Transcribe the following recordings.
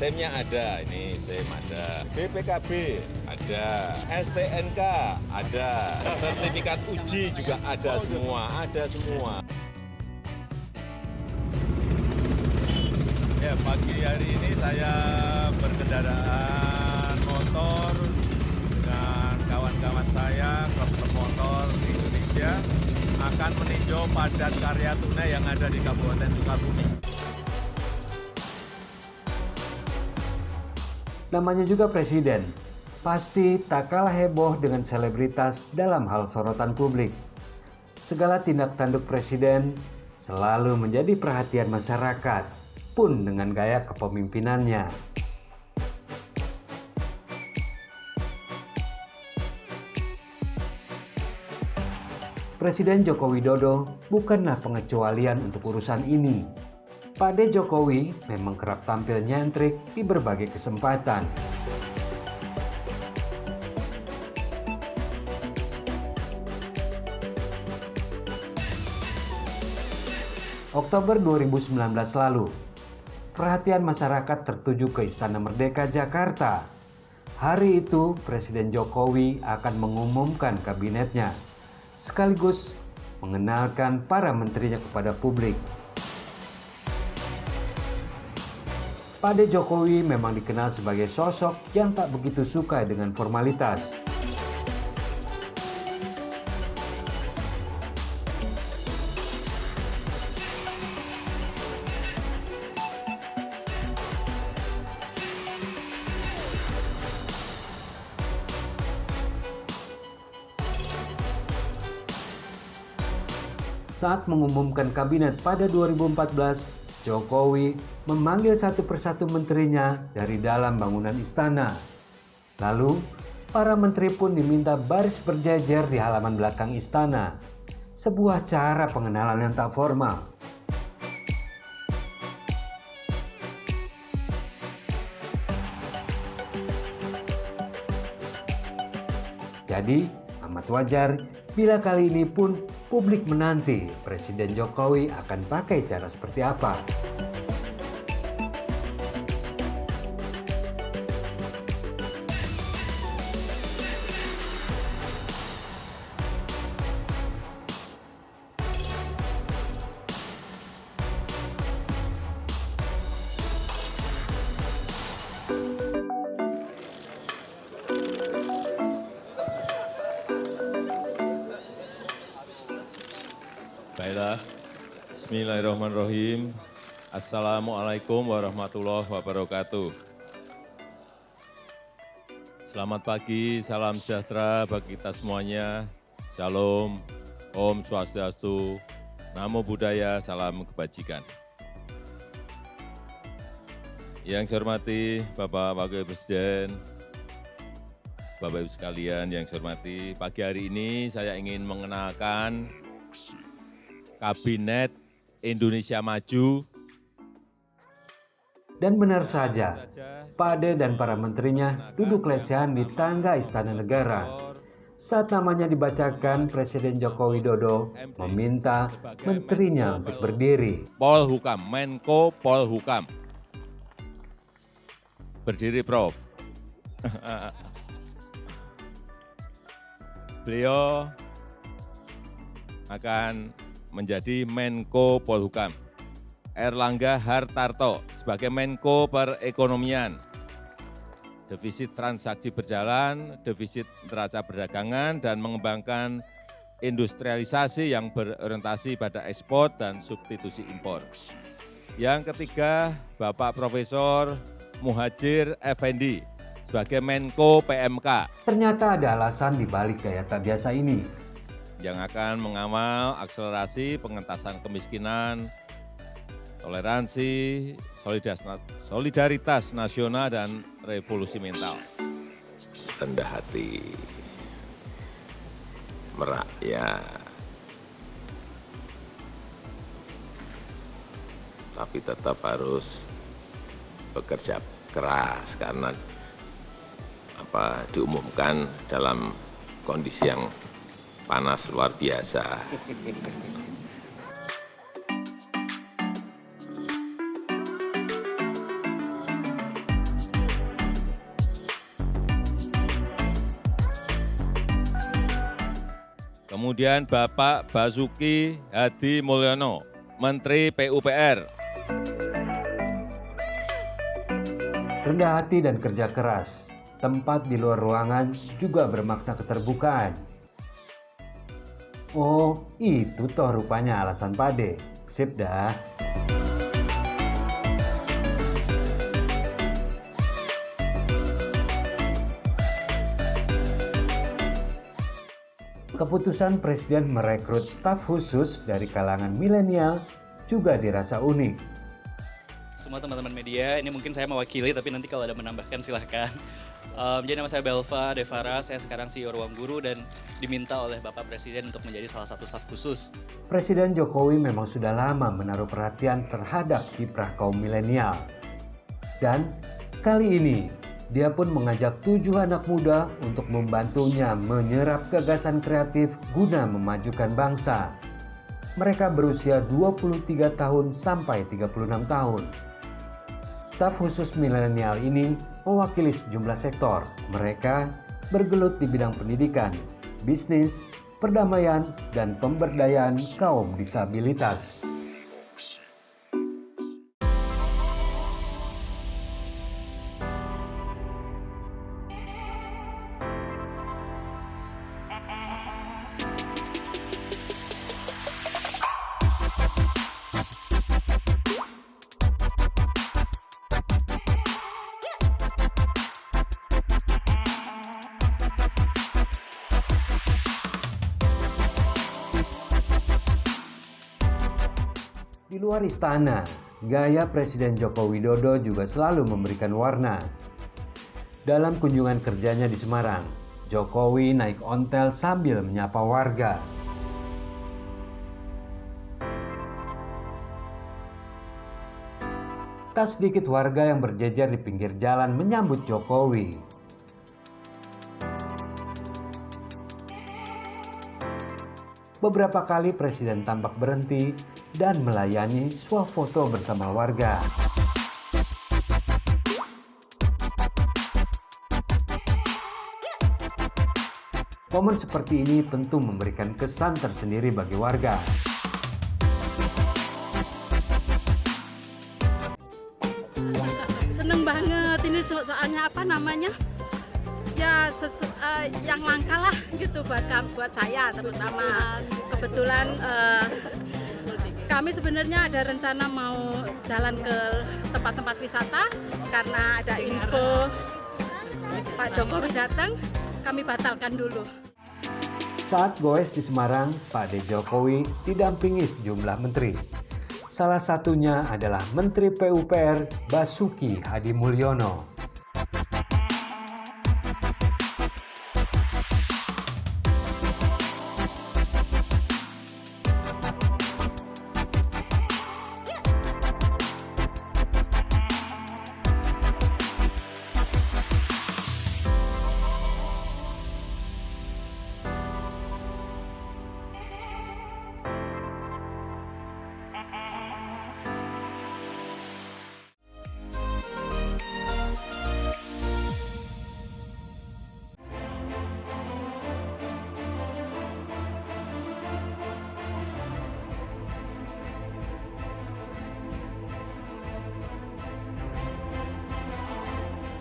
SIM-nya ada, ini SIM ada, BPKB ada, STNK ada, sertifikat uji juga ada semua. Ya, pagi hari ini saya berkendaraan motor dengan kawan-kawan saya, klub motor di Indonesia, akan meninjau padat karya tunai yang ada di Kabupaten Sukabumi. Namanya juga presiden, pasti tak kalah heboh dengan selebritas dalam hal sorotan publik. Segala tindak tanduk presiden selalu menjadi perhatian masyarakat, pun dengan gaya kepemimpinannya. Presiden Joko Widodo bukanlah pengecualian untuk urusan ini. Pak D. Jokowi memang kerap tampil nyentrik di berbagai kesempatan. Oktober 2019 lalu, perhatian masyarakat tertuju ke Istana Merdeka Jakarta. Hari itu, Presiden Jokowi akan mengumumkan kabinetnya, sekaligus mengenalkan para menterinya kepada publik. Pak D. Jokowi memang dikenal sebagai sosok yang tak begitu suka dengan formalitas. Saat mengumumkan kabinet pada 2014, Jokowi memanggil satu persatu menterinya dari dalam bangunan istana. Lalu, para menteri pun diminta baris berjejer di halaman belakang istana. Sebuah cara pengenalan yang tak formal. Jadi, amat wajar bila kali ini pun publik menanti Presiden Jokowi akan pakai cara seperti apa. Baiklah, bismillahirrahmanirrahim. Assalamualaikum warahmatullahi wabarakatuh. Selamat pagi, salam sejahtera bagi kita semuanya. Shalom, Om Swastiastu, Namo Buddhaya, salam kebajikan. Yang saya hormati Bapak Wakil Presiden, Bapak Ibu sekalian yang saya hormati, pagi hari ini saya ingin mengenalkan Kabinet Indonesia Maju. Dan benar saja, Pak D dan para menterinya duduk lesehan di tangga Istana Negara. Saat namanya dibacakan, Presiden Joko Widodo meminta menterinya untuk berdiri. Polhukam, Menko Polhukam. Berdiri, Prof. Beliau akan menjadi Menko Polhukam. Erlangga Hartarto sebagai Menko Perekonomian. Defisit transaksi berjalan, defisit neraca perdagangan, dan mengembangkan industrialisasi yang berorientasi pada ekspor dan substitusi impor. Yang ketiga, Bapak Profesor Muhadjir Effendi sebagai Menko PMK. Ternyata ada alasan di balik gaya tak biasa ini. Yang akan mengawal akselerasi pengentasan kemiskinan, toleransi, solidaritas nasional, dan revolusi mental. Rendah hati, merakyat, tapi tetap harus bekerja keras karena diumumkan dalam kondisi yang panas luar biasa. Kemudian Bapak Basuki Hadi Mulyono, Menteri PUPR. Rendah hati dan kerja keras, tempat di luar ruangan juga bermakna keterbukaan. Oh, itu toh rupanya alasan Pade. Sip dah. Keputusan Presiden merekrut staf khusus dari kalangan milenial juga dirasa unik. Semua teman-teman media, ini mungkin saya mewakili, tapi nanti kalau ada menambahkan silahkan. Jadi nama saya Belva Devara, saya sekarang CEO Ruang Guru dan diminta oleh Bapak Presiden untuk menjadi salah satu staf khusus. Presiden Jokowi memang sudah lama menaruh perhatian terhadap kiprah kaum milenial. Dan kali ini, dia pun mengajak 7 anak muda untuk membantunya menyerap gagasan kreatif guna memajukan bangsa. Mereka berusia 23 tahun sampai 36 tahun. Staf khusus milenial ini mewakili sejumlah sektor. Mereka bergelut di bidang pendidikan, bisnis, perdamaian, dan pemberdayaan kaum disabilitas. Di luar istana, gaya Presiden Joko Widodo juga selalu memberikan warna. Dalam kunjungan kerjanya di Semarang, Jokowi naik ontel sambil menyapa warga. Tak sedikit warga yang berjejer di pinggir jalan menyambut Jokowi. Beberapa kali Presiden tampak berhenti dan melayani swafoto bersama warga. Momen seperti ini tentu memberikan kesan tersendiri bagi warga. Seneng banget ini soalnya apa namanya? Ya yang langka lah gitu buat saya terutama. Kebetulan kami sebenarnya ada rencana mau jalan ke tempat-tempat wisata karena ada info Pak Jokowi datang, kami batalkan dulu. Saat goes di Semarang, Pak Jokowi didampingi sejumlah menteri. Salah satunya adalah Menteri PUPR Basuki Hadi Mulyono.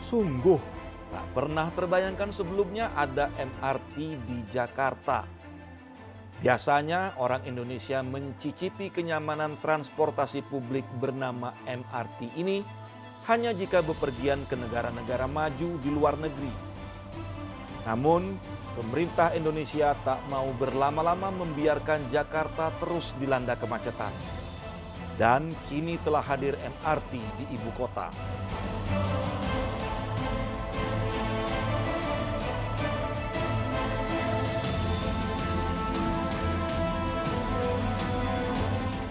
Sungguh, tak pernah terbayangkan sebelumnya ada MRT di Jakarta. Biasanya orang Indonesia mencicipi kenyamanan transportasi publik bernama MRT ini hanya jika bepergian ke negara-negara maju di luar negeri. Namun, pemerintah Indonesia tak mau berlama-lama membiarkan Jakarta terus dilanda kemacetan. Dan kini telah hadir MRT di ibu kota.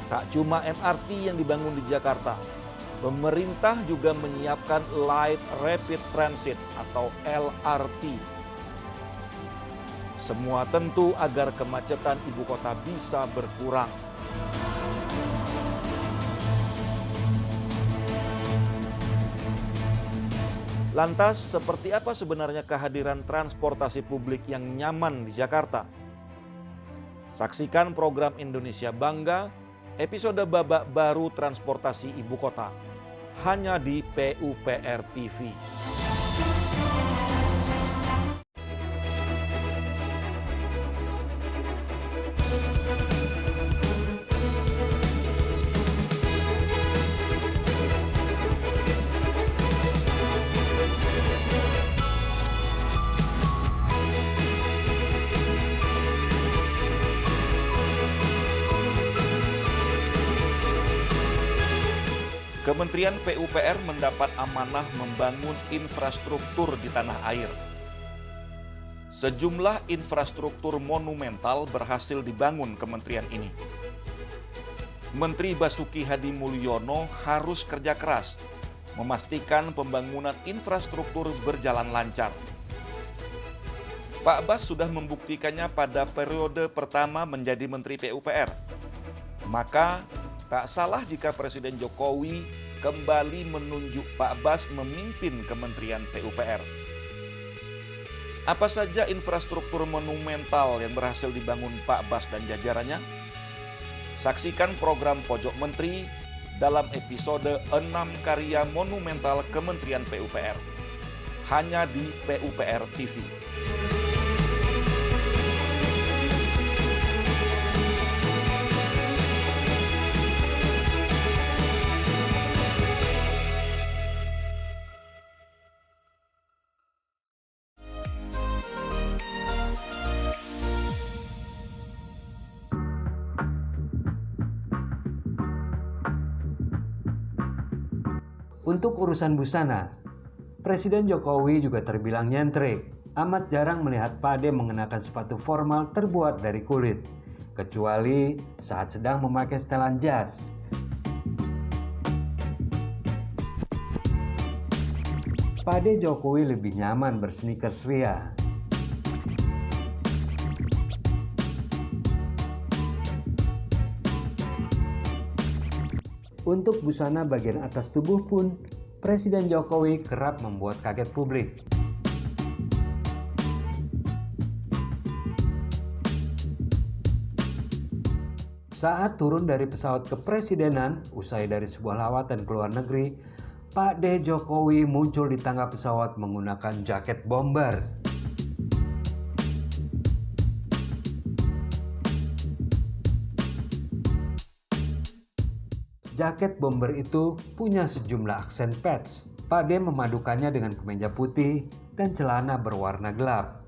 Tak cuma MRT yang dibangun di Jakarta, pemerintah juga menyiapkan Light Rapid Transit atau LRT. Semua tentu agar kemacetan ibu kota bisa berkurang. Lantas, seperti apa sebenarnya kehadiran transportasi publik yang nyaman di Jakarta? Saksikan program Indonesia Bangga, episode babak baru transportasi ibu kota, hanya di PUPR TV. Kementerian PUPR mendapat amanah membangun infrastruktur di tanah air. Sejumlah infrastruktur monumental berhasil dibangun kementerian ini. Menteri Basuki Hadi Mulyono harus kerja keras memastikan pembangunan infrastruktur berjalan lancar. Pak Bas sudah membuktikannya pada periode pertama menjadi Menteri PUPR. Maka tak salah jika Presiden Jokowi kembali menunjuk Pak Bas memimpin Kementerian PUPR. Apa saja infrastruktur monumental yang berhasil dibangun Pak Bas dan jajarannya? Saksikan program Pojok Menteri dalam episode 6 karya monumental Kementerian PUPR. Hanya di PUPR TV. Untuk urusan busana, Presiden Jokowi juga terbilang nyentrik. Amat jarang melihat Pak De mengenakan sepatu formal terbuat dari kulit, kecuali saat sedang memakai setelan jas. Pak De Jokowi lebih nyaman bersneakers ria. Untuk busana bagian atas tubuh pun, Presiden Jokowi kerap membuat kaget publik. Saat turun dari pesawat kepresidenan, usai dari sebuah lawatan ke luar negeri, Pak D. Jokowi muncul di tangga pesawat menggunakan jaket bomber. Jaket bomber itu punya sejumlah aksen patch. Pak D memadukannya dengan kemeja putih dan celana berwarna gelap.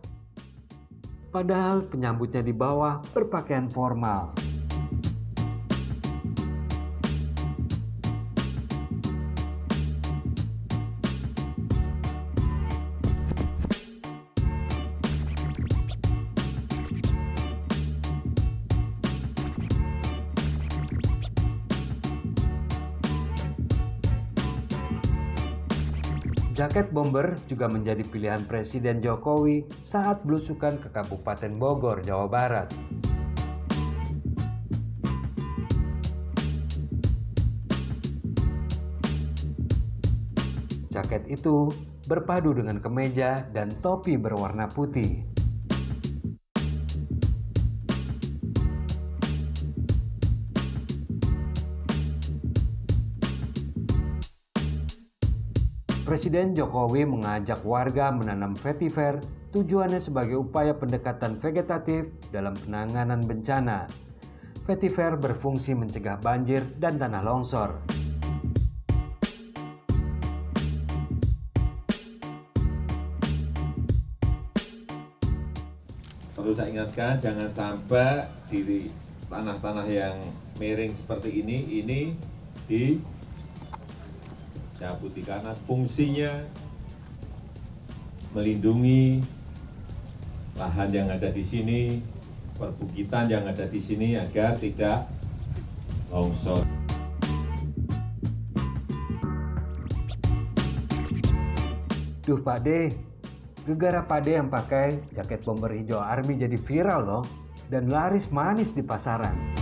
Padahal penyambutnya di bawah berpakaian formal. Jaket bomber juga menjadi pilihan Presiden Jokowi saat belusukan ke Kabupaten Bogor, Jawa Barat. Jaket itu berpadu dengan kemeja dan topi berwarna putih. Presiden Jokowi mengajak warga menanam vetiver, tujuannya sebagai upaya pendekatan vegetatif dalam penanganan bencana. Vetiver berfungsi mencegah banjir dan tanah longsor. Perlu saya ingatkan, jangan sampai di tanah-tanah yang miring seperti ini dicabuti karena fungsinya melindungi lahan yang ada di sini, perbukitan yang ada di sini agar tidak longsor. Duh Pak D, gegara Pak D yang pakai jaket bomber hijau Army jadi viral loh dan laris manis di pasaran.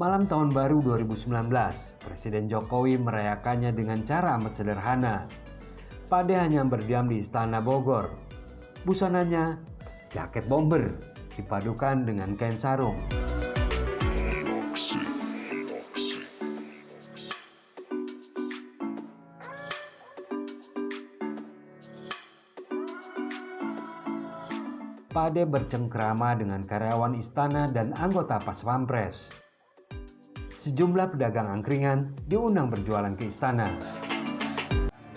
Malam Tahun Baru 2019, Presiden Jokowi merayakannya dengan cara amat sederhana. Pade hanya berdiam di Istana Bogor. Busananya jaket bomber dipadukan dengan kain sarung. Pade bercengkrama dengan karyawan istana dan anggota Pas Pampres. Sejumlah pedagang angkringan diundang berjualan ke istana.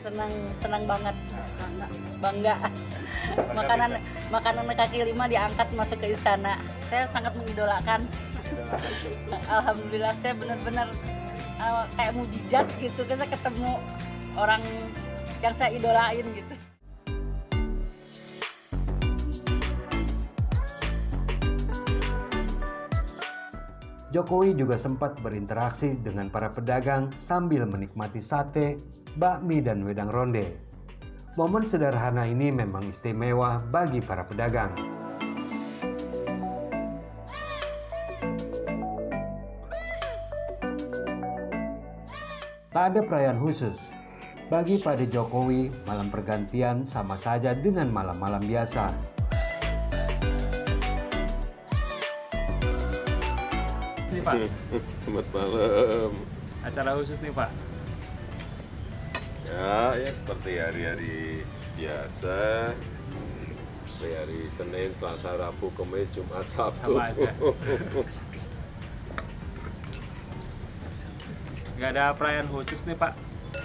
Senang banget, bangga. Makanan kaki lima diangkat masuk ke istana. Saya sangat mengidolakan. Alhamdulillah saya benar-benar kayak mujizat gitu. Saya ketemu orang yang saya idolain gitu. Jokowi juga sempat berinteraksi dengan para pedagang sambil menikmati sate, bakmi, dan wedang ronde. Momen sederhana ini memang istimewa bagi para pedagang. Tak ada perayaan khusus. Bagi Pade Jokowi, malam pergantian sama saja dengan malam-malam biasa. Pak. Selamat malam. Acara khusus nih Pak. Ya seperti hari-hari biasa. Hari Senin, Selasa, Rabu, Kamis, Jumat, Sabtu. Sama aja. Nggak ada perayaan khusus nih Pak.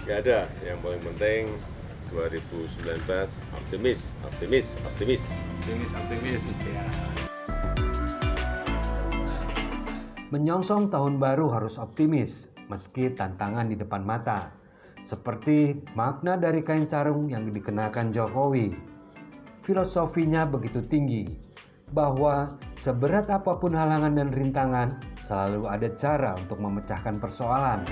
Nggak ada. Yang paling penting 2019 optimis. Ya. Menyongsong tahun baru harus optimis, meski tantangan di depan mata. Seperti makna dari kain sarung yang dikenakan Jokowi. Filosofinya begitu tinggi, bahwa seberat apapun halangan dan rintangan, selalu ada cara untuk memecahkan persoalan.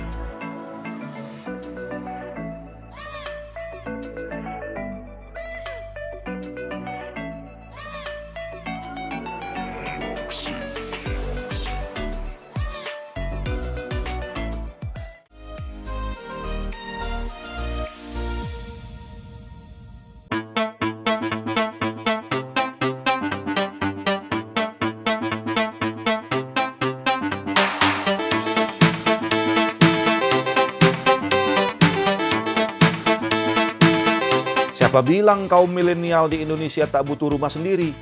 Siapa bilang kaum milenial di Indonesia tak butuh rumah sendiri?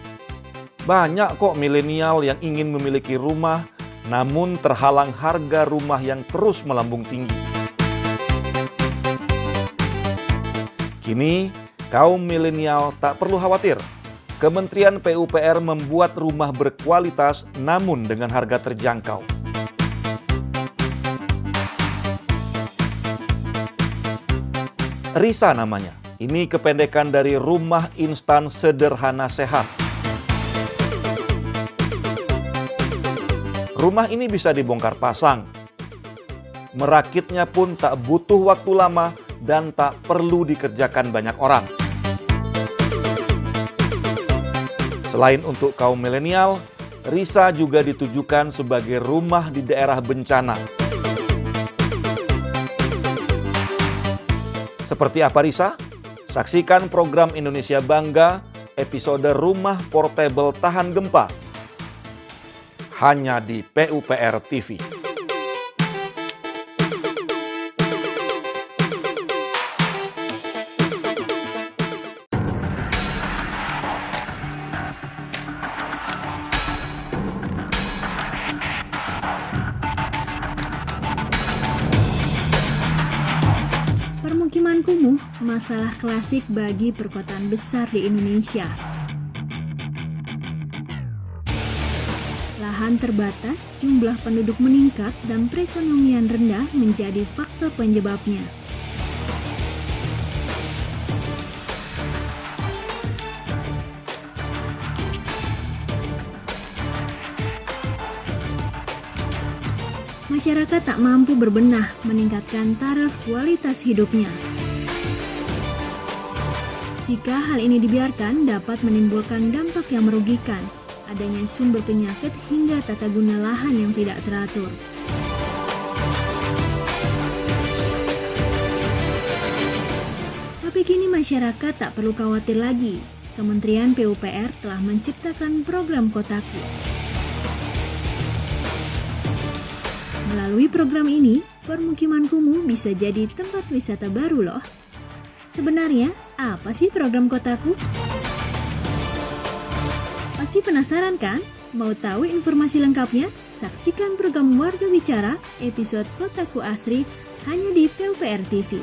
Banyak kok milenial yang ingin memiliki rumah, namun terhalang harga rumah yang terus melambung tinggi. Kini, kaum milenial tak perlu khawatir. Kementerian PUPR membuat rumah berkualitas namun dengan harga terjangkau. RISA namanya. Ini kependekan dari Rumah Instan Sederhana Sehat. Rumah ini bisa dibongkar pasang. Merakitnya pun tak butuh waktu lama dan tak perlu dikerjakan banyak orang. Selain untuk kaum milenial, RISA juga ditujukan sebagai rumah di daerah bencana. Seperti apa RISA? Saksikan program Indonesia Bangga, episode Rumah Portable Tahan Gempa. Hanya di PUPR TV. Permukiman kumuh, masalah klasik bagi perkotaan besar di Indonesia. Lahan terbatas, jumlah penduduk meningkat, dan perekonomian rendah menjadi faktor penyebabnya. Masyarakat tak mampu berbenah meningkatkan taraf kualitas hidupnya. Jika hal ini dibiarkan, dapat menimbulkan dampak yang merugikan, adanya sumber penyakit hingga tata guna lahan yang tidak teratur. kini masyarakat tak perlu khawatir lagi. Kementerian PUPR telah menciptakan program Kotaku. Melalui program ini, permukiman kumuh bisa jadi tempat wisata baru loh. Sebenarnya, apa sih program Kotaku? Pasti penasaran kan? Mau tahu informasi lengkapnya? Saksikan program Warga Bicara episode Kotaku Asri hanya di PUPR TV.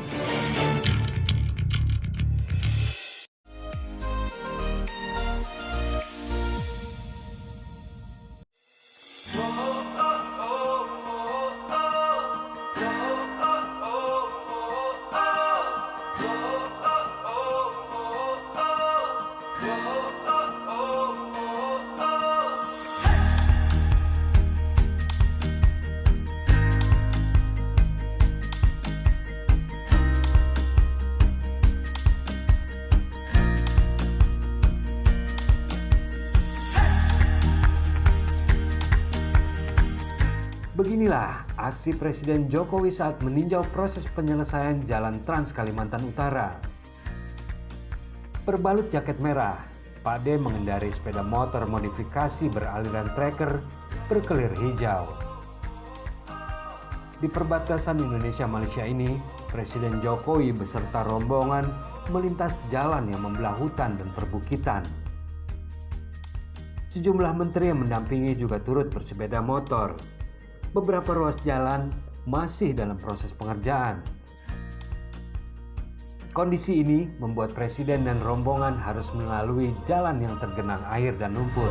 Beginilah aksi Presiden Jokowi saat meninjau proses penyelesaian Jalan Trans Kalimantan Utara. Berbalut jaket merah, Pak D mengendarai sepeda motor modifikasi beraliran tracker berkelir hijau. Di perbatasan Indonesia-Malaysia ini, Presiden Jokowi beserta rombongan melintas jalan yang membelah hutan dan perbukitan. Sejumlah menteri yang mendampingi juga turut bersepeda motor. Beberapa ruas jalan masih dalam proses pengerjaan. Kondisi ini membuat Presiden dan rombongan harus melalui jalan yang tergenang air dan lumpur.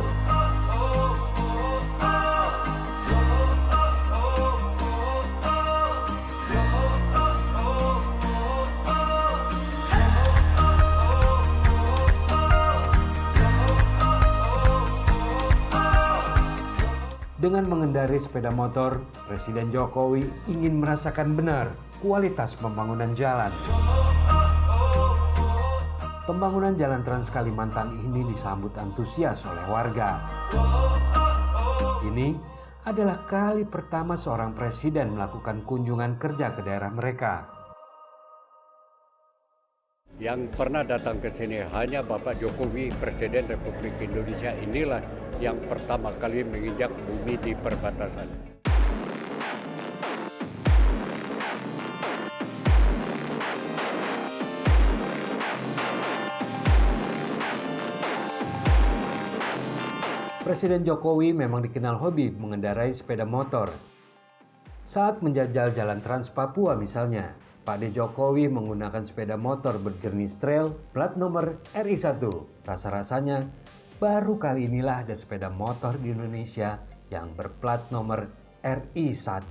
Dengan mengendarai sepeda motor, Presiden Jokowi ingin merasakan benar kualitas pembangunan jalan. Pembangunan Jalan Trans Kalimantan ini disambut antusias oleh warga. Ini adalah kali pertama seorang presiden melakukan kunjungan kerja ke daerah mereka. Yang pernah datang ke sini hanya Bapak Jokowi, Presiden Republik Indonesia, inilah yang pertama kali menginjak bumi di perbatasan. Presiden Jokowi memang dikenal hobi mengendarai sepeda motor. Saat menjajal Jalan Trans Papua misalnya, Pak D. Jokowi menggunakan sepeda motor berjenis trail plat nomor RI1. Rasa-rasanya baru kali inilah ada sepeda motor di Indonesia yang berplat nomor RI1.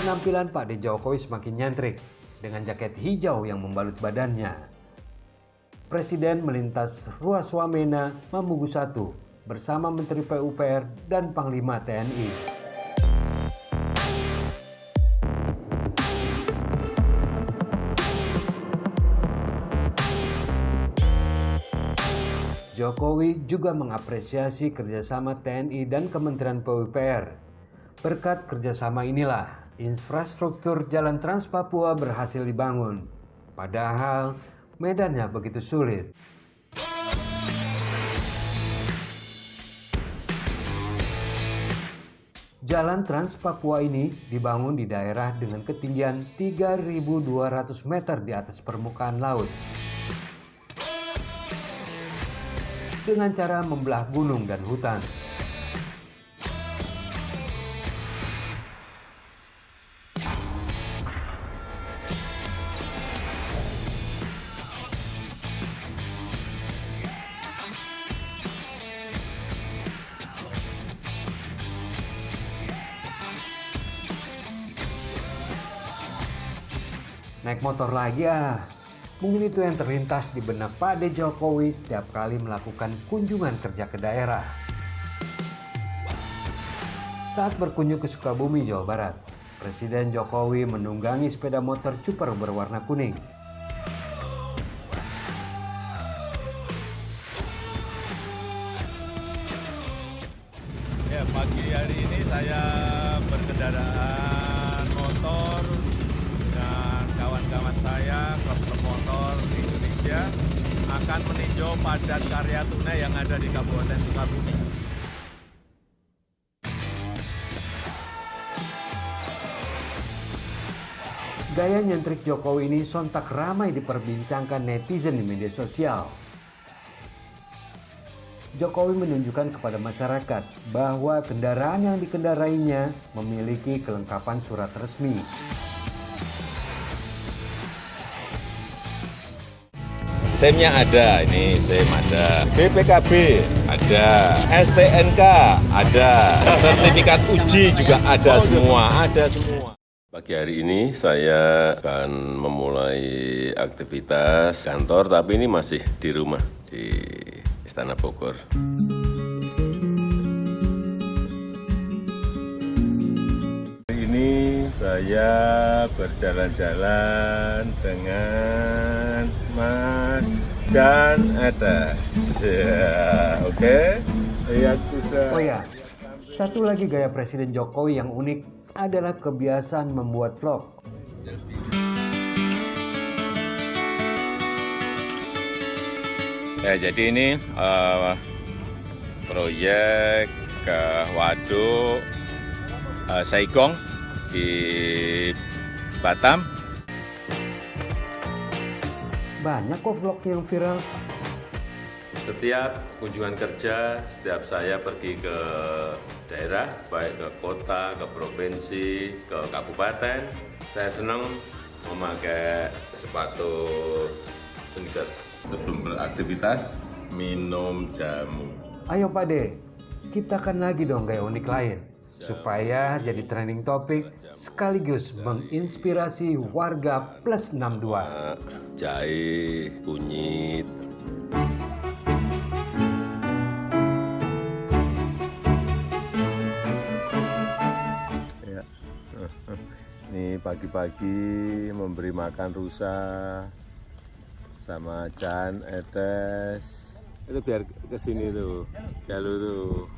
Penampilan Pak D. Jokowi semakin nyentrik dengan jaket hijau yang membalut badannya. Presiden melintas ruas Wamena, Mamugu 1 bersama Menteri PUPR dan Panglima TNI. Jokowi juga mengapresiasi kerjasama TNI dan Kementerian PUPR. Berkat kerjasama inilah, infrastruktur Jalan Trans Papua berhasil dibangun. Padahal medannya begitu sulit. Jalan Trans Papua ini dibangun di daerah dengan ketinggian 3.200 meter di atas permukaan laut. Dengan cara membelah gunung dan hutan. Naik motor lagi ah. Mungkin itu yang terlintas di benak Pak D. Jokowi setiap kali melakukan kunjungan kerja ke daerah. Saat berkunjung ke Sukabumi, Jawa Barat, Presiden Jokowi menunggangi sepeda motor Cooper berwarna kuning. akan meninjau padat karya tunai yang ada di Kabupaten Sukabumi. Gaya nyentrik Jokowi ini sontak ramai diperbincangkan netizen di media sosial. Jokowi menunjukkan kepada masyarakat bahwa kendaraan yang dikendarainya memiliki kelengkapan surat resmi. SIM-nya ada, ini SIM ada, BPKB ada, STNK ada, sertifikat uji juga ada semua, Pagi hari ini saya akan memulai aktivitas kantor, tapi ini masih di rumah di Istana Bogor. Hari ini saya berjalan-jalan dengan Mas Jan Etes. Ya, oke. Lihat sudah. Oh ya, satu lagi gaya Presiden Jokowi yang unik adalah kebiasaan membuat vlog. Ya, jadi ini proyek waduk Saigong di Batam. Banyak kok vlog yang viral. Setiap kunjungan kerja, setiap saya pergi ke daerah, baik ke kota, ke provinsi, ke kabupaten, saya senang memakai sepatu sneakers. Sebelum beraktivitas, minum jamu. Ayo Pak De, ciptakan lagi dong gaya unik lain, supaya jadi trending topik sekaligus menginspirasi warga plus 62. Jahe, kunyit. Ini pagi-pagi memberi makan rusa sama Jan Etes. Itu biar kesini tuh, Jalu tuh.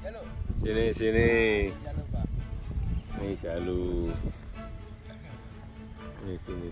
Sini. Ini Jalu. Sini.